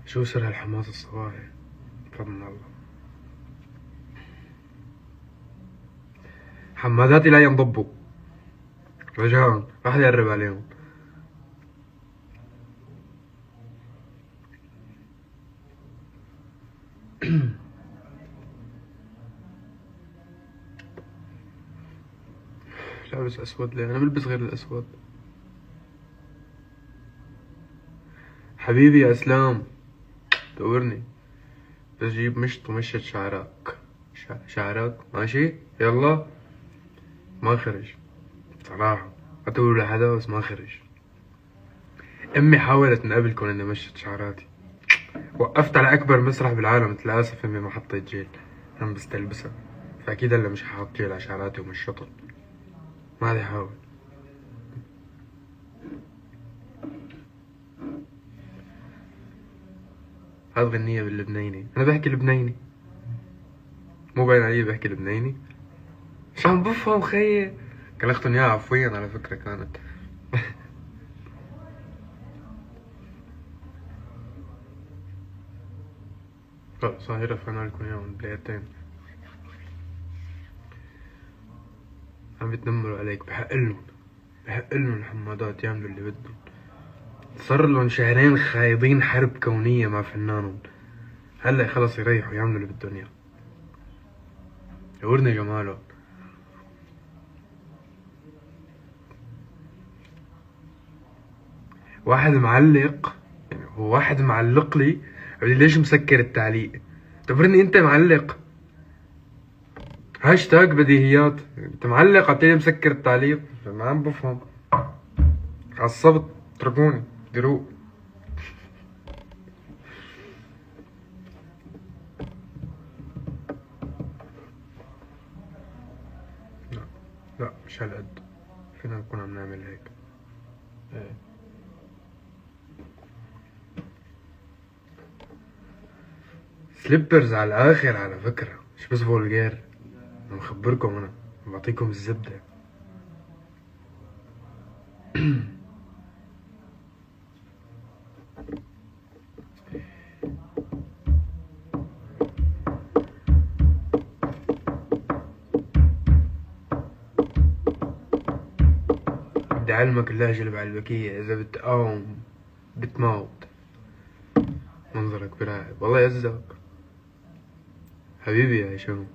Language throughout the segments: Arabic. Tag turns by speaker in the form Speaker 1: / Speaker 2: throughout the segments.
Speaker 1: شو سر هالحماس الصباحي؟ بفضل من الله. حماداتي لا ينضبوا رجاء، ما حدا يقرب عليهم. لابس اسود ليه؟ انا بلبس غير الاسود. حبيبي يا اسلام دورني، بس جيب مشط ومشط شعرك. شعرك ماشي يلا. ما خرج صراحة، ما تقولوا لحدا بس ما خرج. امي حاولت من قبل كون اني مشط شعراتي، وقفت على اكبر مسرح بالعالم. للاسف امي ما حطيت جيل، انا بستلبسها، فاكيد هلا مش حاط جيل على شعراتي ومش شطط. ما عاد احاول. هاد غنية باللبنيني، انا بحكي لبنيني، مو باين علي بحكي لبنيني. عشان بفهم خيي. كلختن اياها عفويا على فكرة كانت. صحيح رفعنا لكم اياها من بلايتين. عم بيتنمروا عليك، بحقلن الحمادات يعملوا اللي بدهم. صار لهم شهرين خايضين حرب كونية مع فنانهم، هلا خلص يريحوا يعملوا اللي بدهم اياه. يورني جماله. واحد معلق، يعني هو واحد معلق لي، قال لي ليش مسكر التعليق؟ تبرني انت معلق، هاشتاج بديهيات، انت معلق عطيني مسكر التعليق. ما عم بفهم، عصبت، اتركوني دروق. لا لا مش هالقد، فينا نكون عم نعمل هيك. ايه سليبرز على الاخر على فكرة، مش بس فولجير، انا مخبركم، انا بعطيكم الزبدة. بدي اعلمك اللهجة البعلبكية، اذا بتقاوم بتموت. منظرك براقب، والله يعزك حبيبي يا هشام.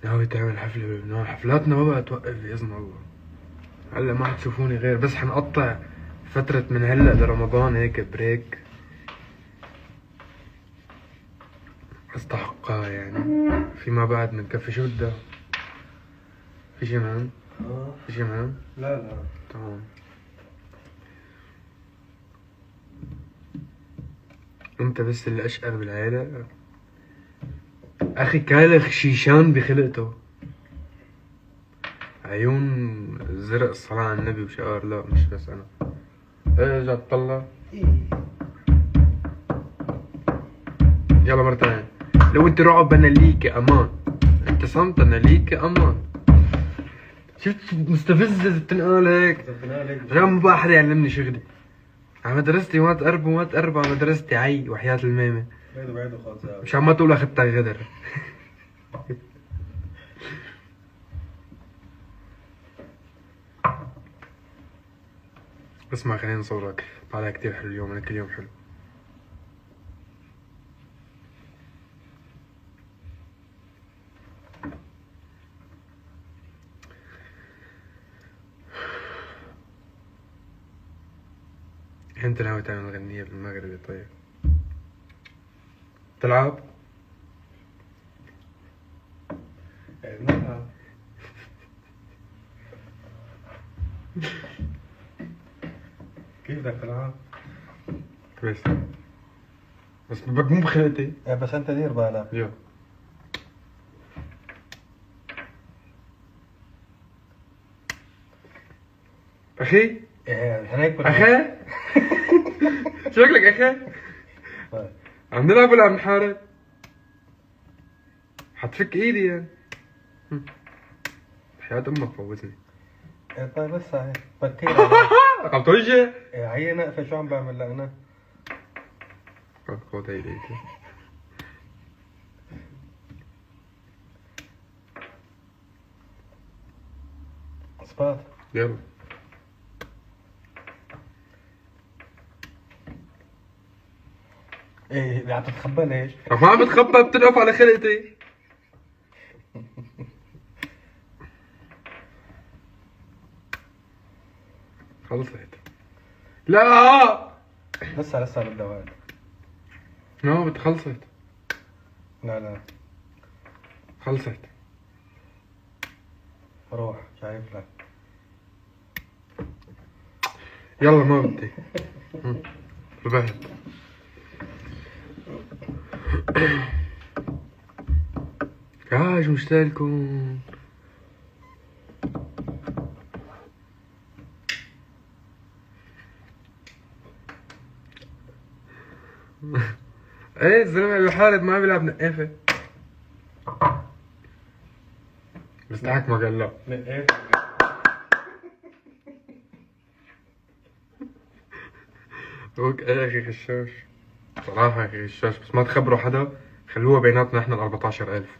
Speaker 1: ناوي تعمل حفلة بلبنان؟ حفلاتنا ما بقى توقف بإذن الله. هلا ما حتشوفوني غير بس حنقطع فترة من هلا لرمضان هيك بريك استحقها يعني. فيما بعد بنكفي. شو بدك؟ في شي مهم؟ في شي مهم؟
Speaker 2: لا
Speaker 1: تمام. انت بس اللي اشقر بالعيلة. اخي كالخ شيشان بخلقته، عيون زرق الصلاة على النبي وشقار. لا مش بس انا. ايه جا تطلع. يلا مرة تانية. لو انت رعب انا ليك امان، انت صمت انا ليك امان. شفت مستفز بتنقال هيك؟ عشان ما بقى حدا يعلمني شغلي. على مدرستي ما تقرب على مدرستي عي وحياة الميمة.
Speaker 2: بعيدوا خالص
Speaker 1: مشان ما تقول اخذتها غدر. اسمع خلينا نصورك، طالع كتير حلو اليوم، انا كل يوم حلو. انت ناوي تعمل غنية بالمغربي طيب؟ تلعب؟
Speaker 2: نلعب. كيف بدك تلعب؟
Speaker 1: كويس، بس بدك مو بخلقتي.
Speaker 2: بس انت دير بالك.
Speaker 1: يلا اخي.
Speaker 2: هيك
Speaker 1: اخي. شكلك اخي.
Speaker 2: طيب
Speaker 1: عم نلعب ولا عم نحارب؟ حتفك ايدي يعني. حياة امك فوتني.
Speaker 2: طيب لسه هيك بكير عليه.
Speaker 1: عم توجه؟
Speaker 2: هي نقفة شو عم بعمل لها انا؟
Speaker 1: خذ هيدي.
Speaker 2: اثبات.
Speaker 1: يلا.
Speaker 2: ايه عم تتخبى ليش؟
Speaker 1: ما عم بتخبى، بتنقف على خلقتي. خلصت. لا
Speaker 2: لسه بدها وقت.
Speaker 1: خلصت.
Speaker 2: لا
Speaker 1: خلصت.
Speaker 2: روح شايف لك.
Speaker 1: يلا ما بدي. ربحت. شو مشتاقلكم. ايه الزلمه الحارب ما بيلعب نقافه. بستحك ما قال لا.
Speaker 2: نقيت.
Speaker 1: هوك ايه يا اخي خشاش. صراحه يا اخي خشاش، بس ما تخبروا حدا، خلوها بيناتنا احنا ال 14000.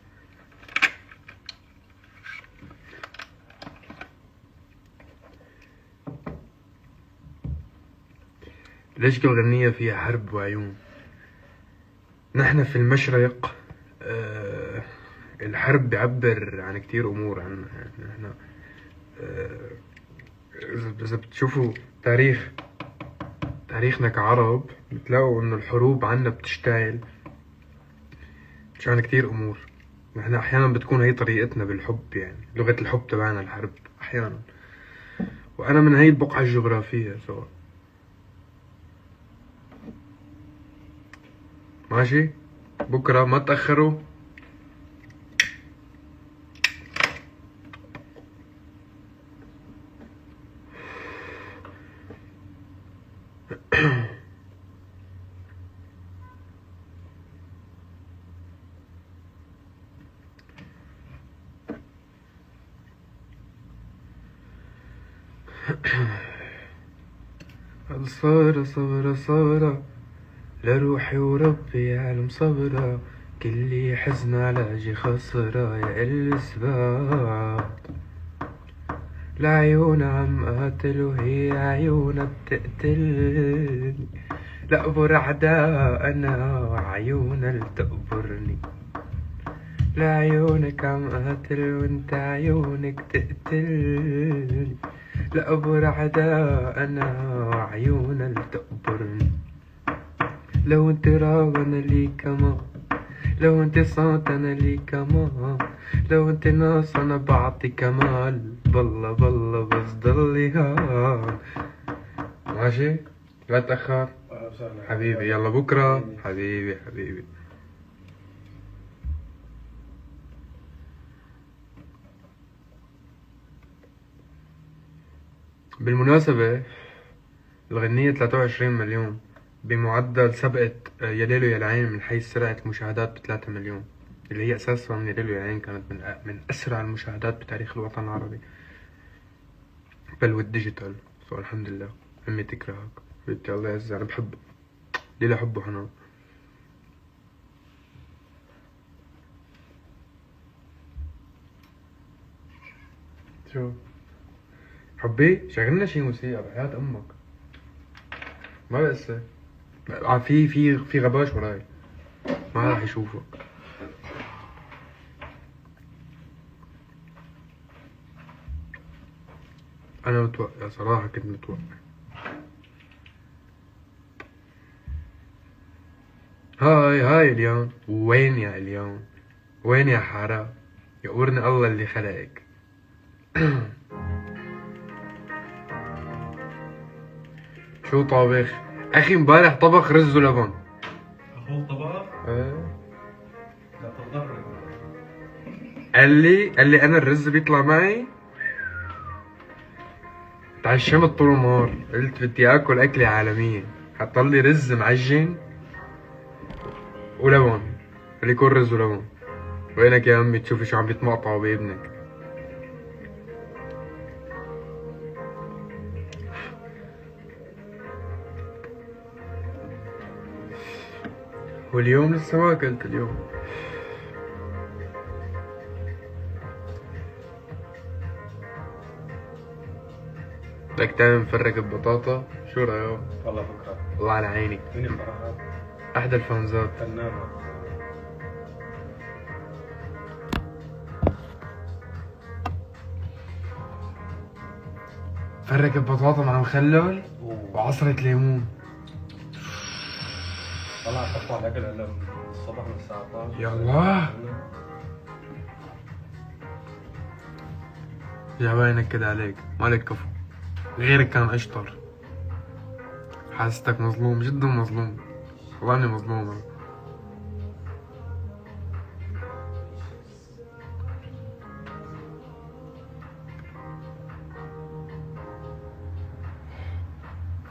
Speaker 1: ليش كل غنية فيها حرب وعيون؟ نحن في المشرق الحرب بيعبر عن كتير امور عنا. يعني نحن اذا بتشوفوا تاريخنا كعرب، بتلاقوا انه الحروب عنا بتشتعل عشان كتير امور. نحن احيانا بتكون هي طريقتنا بالحب، يعني لغة الحب تبعنا الحرب احيانا. وانا من هي البقعة الجغرافية سوا. ماشي، بكرة ما تأخروا. الصبرة صبرة صبرة لروحي وربي يعلم صبرة، كلي حزن على جي خسرة يا الإثبات. العيون عم قاتل وهي عيونها بتقتلني، لأقبر أعداء أنا وعيونها اللي تقبرني. لعيونك عم قاتل وانت عيونك تقتلني، لأقبر أعداء أنا وعيونها اللي تقبرني. لو انت راغ انا لي كمان، لو انت صوت انا لي كمان، لو انت ناس انا بعطي كمال. بالله بالله بس ضلي هان. ماشي لا تأخر حبيبي. يلا بكرة حبيبي. بالمناسبة الغنية 23 مليون بمعدل سبقت يا ليلو يا العين من حيث سرعة المشاهدات ب3 مليون، اللي هي أساسا من يا ليلو يا العين كانت من أسرع المشاهدات بتاريخ الوطن العربي، بل والديجيتال. الحمد لله. أمي تكرهك بنتي، الله يعزها، أنا بحبه. ليه لا حبه حنان. شو حبي شغلنا شي موسيقى بحياة أمك، ما بقسى. في غباش وراي، ما راح يشوفك. انا متوقع صراحة، كنت متوقع. هاي اليوم. وين يا اليوم؟ وين يا حارة؟ يقورني الله اللي خلقك. شو طابخ؟ اخي امبارح طبخ رز ولبن.
Speaker 2: اخوك طبخ؟
Speaker 1: ايه.
Speaker 2: لا تتضرر.
Speaker 1: قال لي انا الرز بيطلع معي. تعشمت طول النهار، قلت بدي اكل اكلة عالمية، حط لي رز معجن ولبن. اللي يكون رز ولبن. وينك يا امي تشوفي شو عم بيتمقطعوا بابنك. واليوم لسه ما اكلت اليوم. بدك تعمل مفرق ببطاطا؟ شو رأيك؟
Speaker 2: والله فكرة.
Speaker 1: الله على عيني.
Speaker 2: مين الفرحة؟
Speaker 1: احدى الفانزات.
Speaker 2: فنانة.
Speaker 1: فرق البطاطا مع مخلل وعصرة ليمون.
Speaker 2: والله عم تطلع الاكل هلا من الصبح من الساعة 12.
Speaker 1: يلا. يا باين نكد عليك، مالك كفو، غيرك كان اشطر. حاسستك مظلوم، جدا مظلوم، والله اني مظلوم أنا.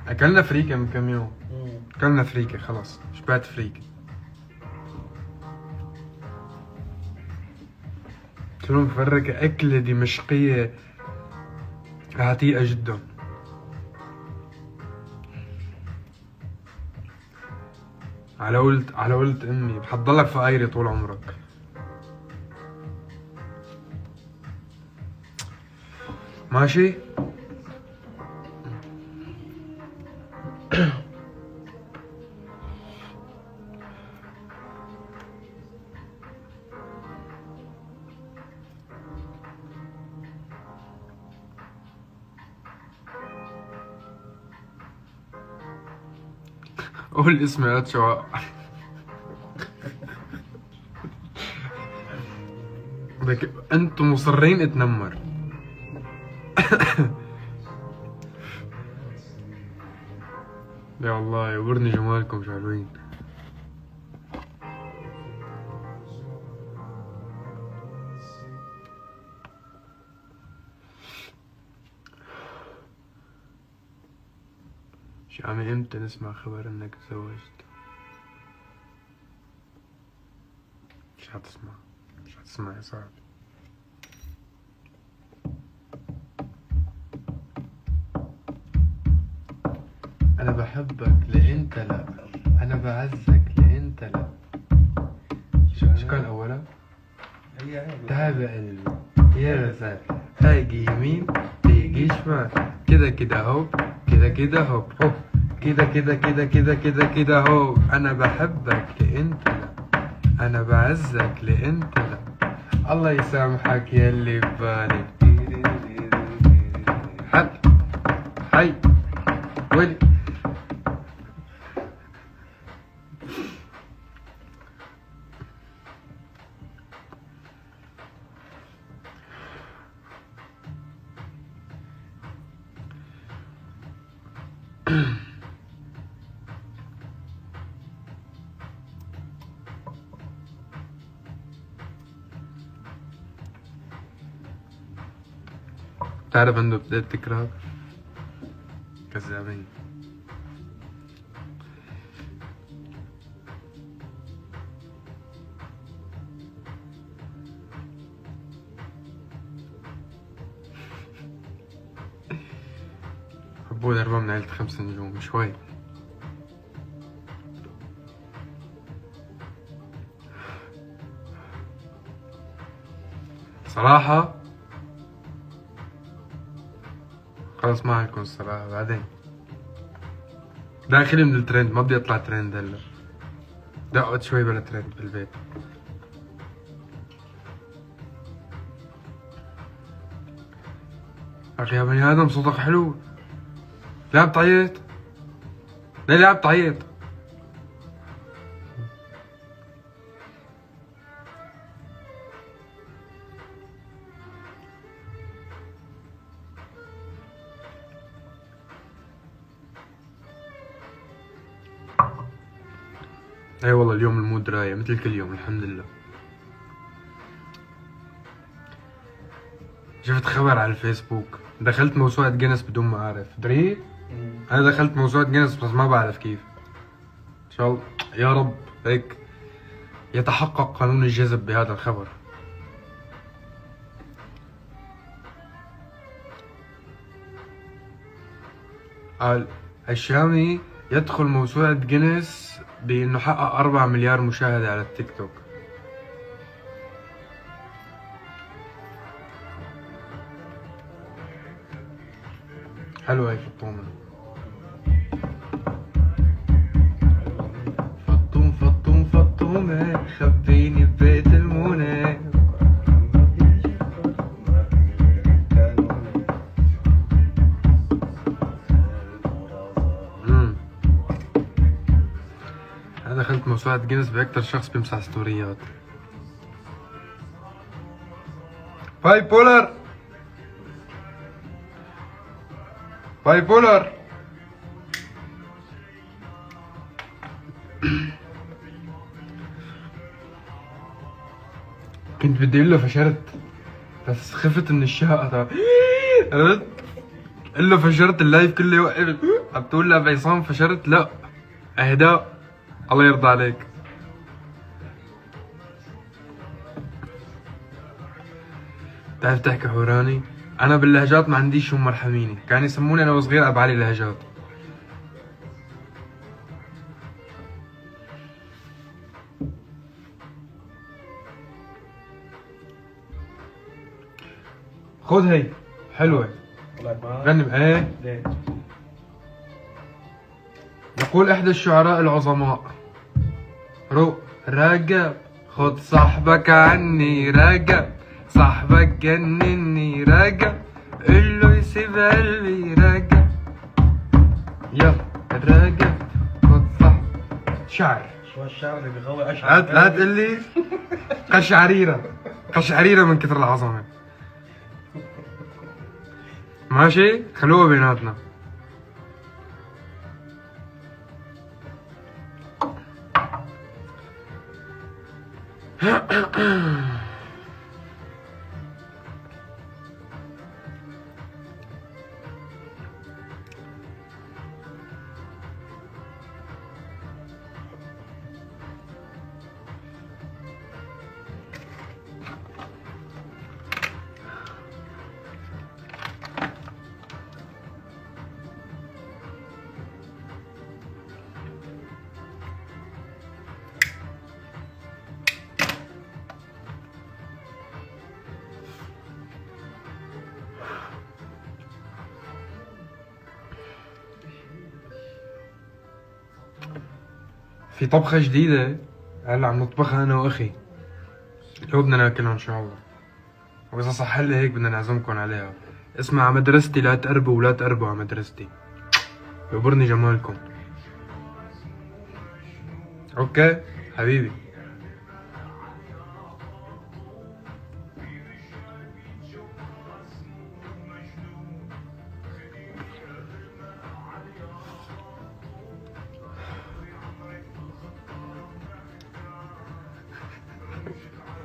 Speaker 1: اكلنا فريكة من كم يوم، اكلنا فريكة خلاص، شبعت فريكة. شنو مفرقة؟ أكلة دمشقية عتيقة جدا. على ولد أمي، بحضلك فقايري طول عمرك. ماشي؟ قول اسمي يا شواء. انتم مصرين اتنمر. يا الله يورني جمالكم شو حلوين. شامي امتى نسمع خبر انك تزوجت؟ مش هتسمع يا صاحبي. انا بحبك لانت لا، انا بعزك لانت لا. شو كان اولا؟ تعب قلبي يا رزاق، هاجي يمين تيجي شمال، كده كده هو، كده كده هو، كده كده كده كده كده كده هو. انا بحبك لانت لا، انا بعزك لانت لا. الله يسامحك يلي ببالي. حي ولي. تعرف انه بدأت تكرهك؟ كذابين. حبوا ضربة من عيلة 5 نجوم شوي. صراحة خلص ما حيكون الصراحة، بعدين داخلي من الترند، ما بدي اطلع ترند هلا، بدي اقعد شوي بلا ترند بالبيت. اخي يا بني ادم صوتك حلو، ليه عم تعيط؟ ليه عم تعيط؟ اي والله اليوم المود رايق مثل كل يوم الحمد لله. شفت خبر على الفيسبوك، دخلت موسوعة جينيس بدون ما اعرف، دريت؟ انا دخلت موسوعة جينيس بس ما بعرف كيف. ان شاء الله يا رب هيك يتحقق قانون الجذب بهذا الخبر. قال الشامي يدخل موسوعة جينيس بانه حقق 4 مليار مشاهدة على التيك توك. حلوة هي فطومة. فطوم فطوم فطومة خبيني ببيت المونة. أنا دخلت موسوعة جينيس بأكتر شخص بيمسح ستوريات. باي بولر باي بولر. كنت بدي اقول له فشرت بس خفت من الشهقة. عرفت؟ قل له فشرت اللايف كله يوقف. عم تقول له بعصام فشرت؟ لا اهداء. الله يرضى عليك. بتعرف تحكي حوراني؟ انا باللهجات ما عنديش شو مرحميني، كانوا يسموني انا وصغير ابو علي لهجات. خذ هي حلوة. غني ايه. يقول احدى الشعراء العظماء: راقب خذ صاحبك عني، راقب صاحبك جنني، راقب قله يسيب قلبي، راقب يلا راقب خذ صاحبك. شعر.
Speaker 2: شو هالشعر اللي بيغوي اشعر؟
Speaker 1: لا تقول لي قشعريرة. قشعريرة من كثر العظمة. ماشي خلوها بيناتنا. في طبخة جديدة هلا عم نطبخها أنا وأخي، اللي هو بدنا ناكلها إن شاء الله، وإذا صح لي هيك بدنا نعزمكم عليها. اسمها على مدرستي، لا تقربوا ولا تقربوا على مدرستي، يبرني جمالكم. أوكي حبيبي.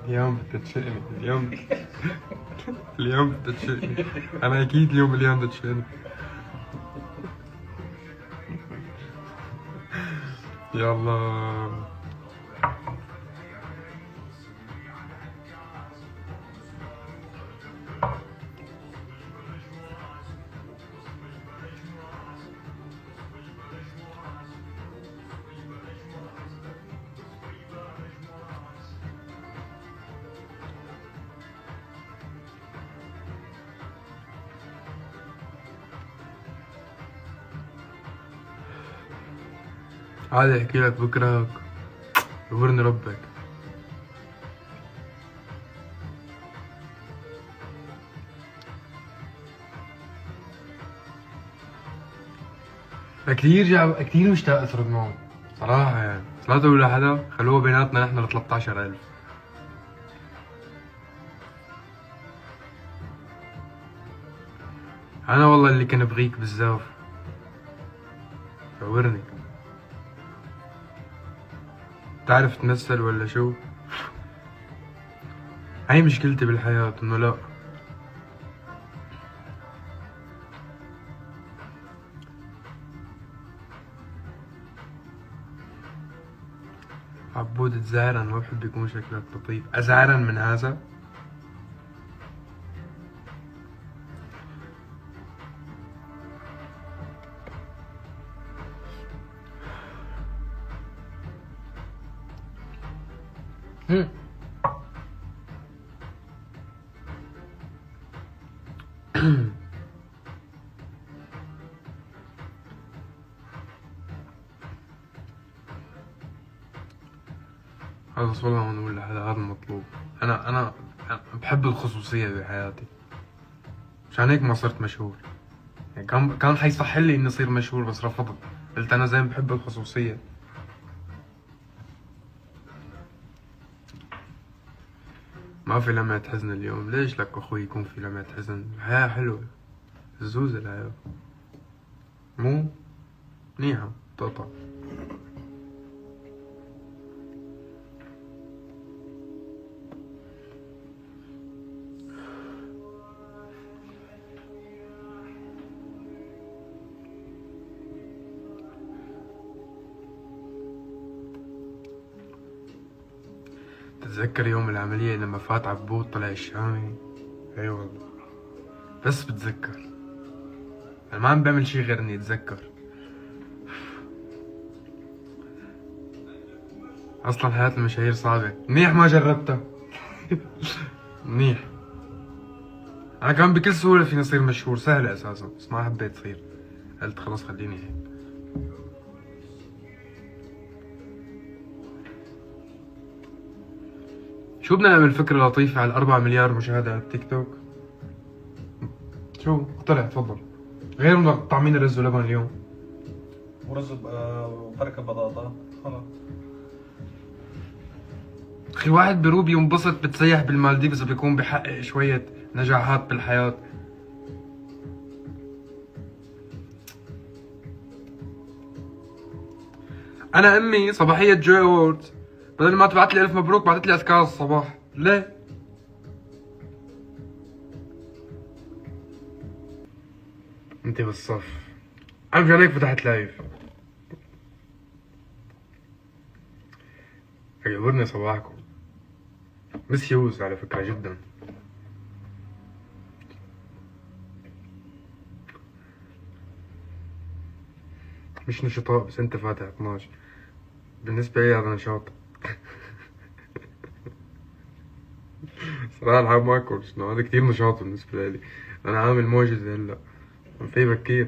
Speaker 1: اليوم بدها تشقني، اليوم بدها تشقني. أنا أكيد اليوم بدها تشقني. يلا عادي احكي لك بكره، يبرني ربك. كثير مشتاق اسرد معه صراحه يعني، بس لا تقولوا لحدا، خلوها بيناتنا نحن ال 13,000. انا والله اللي كان بغيك بزاف، شاورني. تعرف تمثل ولا شو؟ هاي مشكلتي بالحياة انه لا. عبود تزعرن، ما بحب يكون شكلك لطيف. ازعرن من هذا؟ هذا والله ما نقول هذا المطلوب. أنا بحب الخصوصية بحياتي، مشان هيك ما صرت مشهور. يعني كان حيصح لي إني أصير مشهور بس رفضت، قلت أنا زين بحب الخصوصية. ما في لمعة حزن اليوم. ليش لك أخوي يكون في لمعة حزن؟ الحياة حلوة، الزوزة الحياة مو منيحة تقطع. تتذكر يوم العملية لما فات عبود طلع الشامي؟ اي والله، بس بتذكر انا ما عم بعمل شي غير اني اتذكر. اصلا حياة المشاهير صعبة، منيح ما جربتها. منيح. انا كان بكل سهولة فيني اصير مشهور، سهلة اساسا، بس ما حبيت صير، قلت خلص خليني هيك. شو بدنا نعمل فكرة لطيفة على 4 مليار مشاهدة على التيك توك؟ شو اقترح تفضل، غير من طعمين رز ولبن اليوم.
Speaker 2: ورز وفركة بطاطا خلاص.
Speaker 1: اخي واحد بيروح ينبسط بتسيح بالمالديفز بيكون بحقق شوية نجاحات بالحياة. انا امي صباحية جوي اووردز بدل ما تبعت لي الف مبروك بعثت لي اذكار الصباح. ليه؟ انت بالصف. انا مشان هيك فتحت لايف. يعجبني صباحكم، مسيوز على فكرة جدا. مش نشطاء بس انت فاتح 12، بالنسبة لي هذا نشاط. صراحة الحين ما اكل، هذا كتير نشاط بالنسبة لي. انا عامل معجزة هلا، في بكير.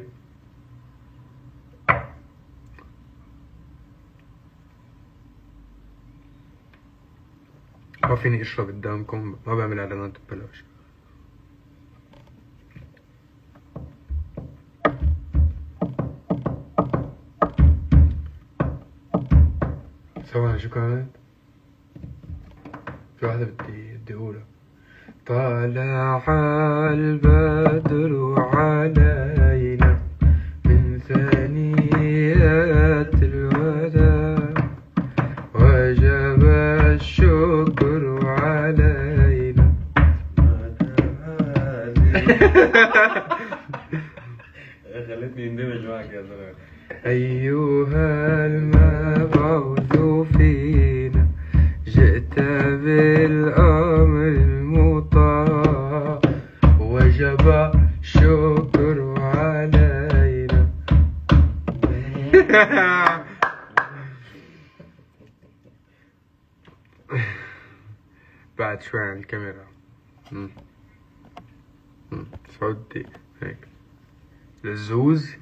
Speaker 1: ما فيني اشرب قدامكم، ما بعمل اعلانات ببلاش. ثواني شو كانت؟ في واحدة بدي اقولها. طلع البدر علينا من ثنيات الوداع وجب الشكر علينا.
Speaker 2: خلتني اندمج معك يا زلمه.
Speaker 1: أيها المبعوث فينا جئت بالأمر المطاع وجب الشكر علينا. بعد شوي عن الكاميرا. صوتي هيك للزوز.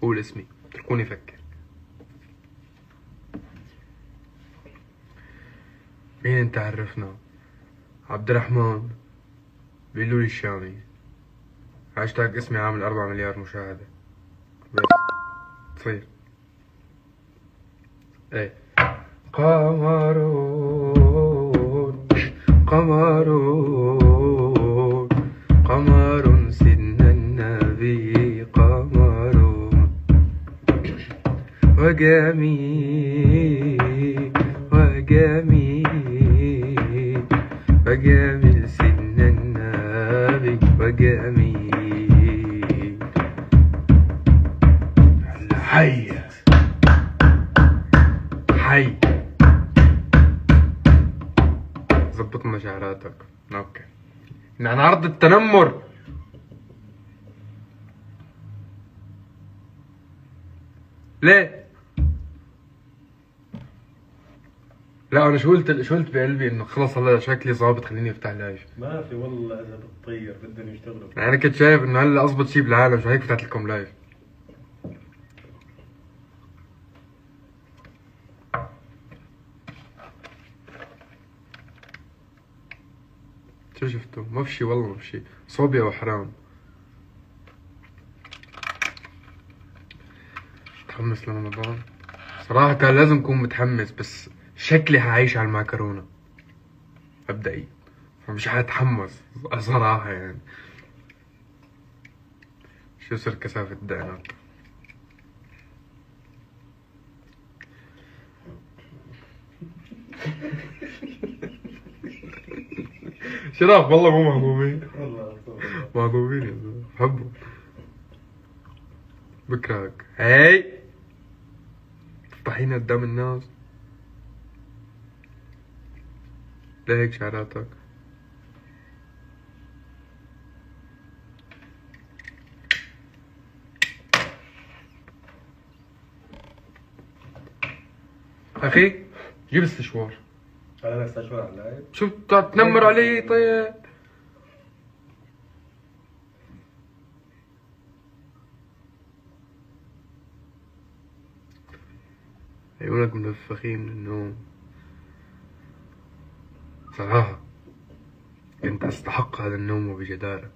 Speaker 1: قول اسمي تركوني افكر. مين انت؟ عرفنا. عبد الرحمن بيقولوا لي الشامي. هاشتاج اسمي عامل 4 مليار مشاهدة بس تصير. ايه قمرون قمرون قمر سيدنا النبي قمرون وجميل وجميل وجميل سيدنا النبي وجميل. حي حي ظبط مشاعراتك. اوكي عن عرض التنمر. ليه؟ لا انا شو قلت بقلبي انه خلص هلا شكلي ظابط خليني افتح لايف.
Speaker 2: ما في والله اذا بتطير بدهم يشتغلوا.
Speaker 1: يعني انا كنت شايف انه هلا اضبط شيء بالعالم، شو هيك فتحت لكم لايف. شو شفتوا؟ ما في شيء والله، ما في شيء. صوبيا وحرام. متحمس لرمضان صراحة، كان لازم أكون متحمس، بس شكلي حعيش على المعكرونة مبدئيا، فمش حاتحمس صراحة يعني. شو صار كثافة الدقنات؟ شرف والله مو مهضومين.
Speaker 2: والله
Speaker 1: مهضومين يا زلمة، بحبه. بكرهك. هاي تفضحيني قدام الناس ليه هيك شعراتك؟ أخي جيب استشوار.
Speaker 2: انا استشعر على اللايف.
Speaker 1: شو تنمر علي طيب؟ عيونك منفخين من النوم صراحة، كنت أستحق هذا النوم وبجدارة.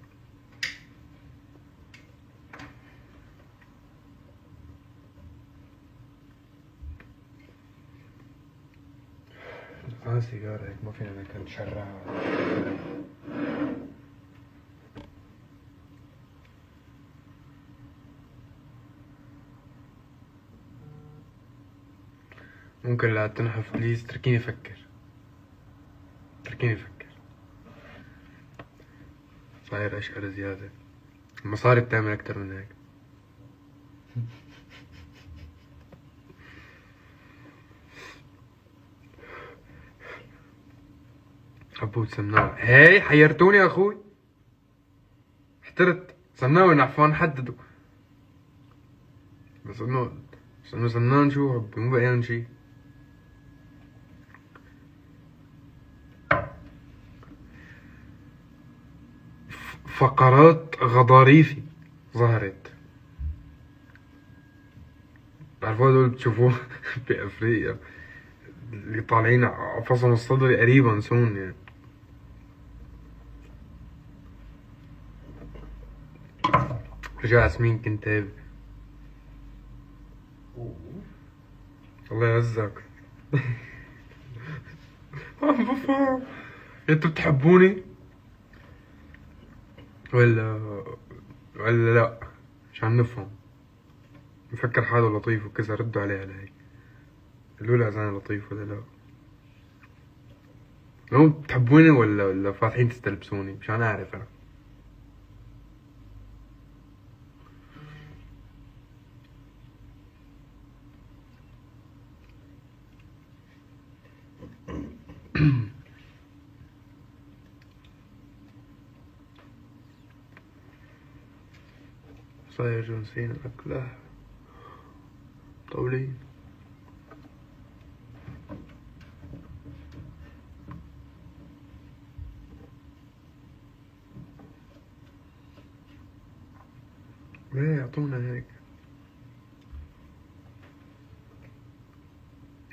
Speaker 1: سيجارة هيك ما فينا ناكل نشرعها. ممكن لا تنحف بليز، تركيني أفكر. صاير أشقر زيادة، المصاري بتعمل أكتر من هيك. عبود سمناوي، هي حيرتوني يا أخوي، احترت. سمناوي نحفان حددوا، بس إنه سمنان شو عبي، مو بقيان شي. فقرات غضاريفي ظهرت. بعرفوا هدول بتشوفوه بأفريقيا اللي طالعين عفصهم الصدري قريبا سون يعني. رجع ياسمين كنتابي، الله يعزك. عم بفهم انتوا بتحبوني ولا لا؟ مشان نفهم. مفكر حاله لطيف وكذا، ردوا عليه على هيك، قالوا له اذا انا لطيف ولا لا. لو بتحبوني ولا فاتحين تستلبسوني مشان اعرف انا. صاير جون سينا أكله طولين. ليه يعطونا هيك؟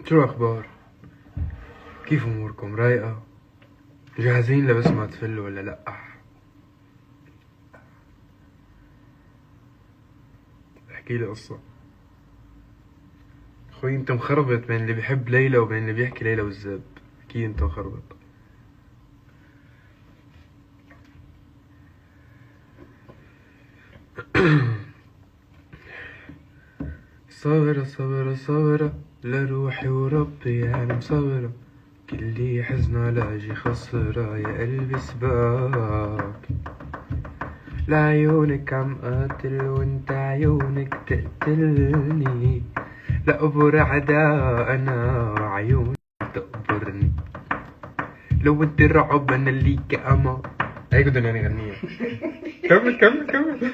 Speaker 1: شو الأخبار؟ كيف أموركم؟ رايقة؟ جاهزين لبس ما تفلوا ولا لأ؟ احكي لي قصة. أخوي أنت مخربط بين اللي بيحب ليلى وبين اللي بيحكي ليلى والزب، أكيد أنت مخربط. صابرة صابرة صابرة لروحي وربي أنا مصابرة، كلي حزن علاجي خسرة يا قلبي سباك، لعيونك عم قاتل وانت عيونك تقتلني، لأقبر عدا أنا عيونك تقبرني، لو بدي رعب أنا ليك أما. هيك بدنا نغنيها. كمل.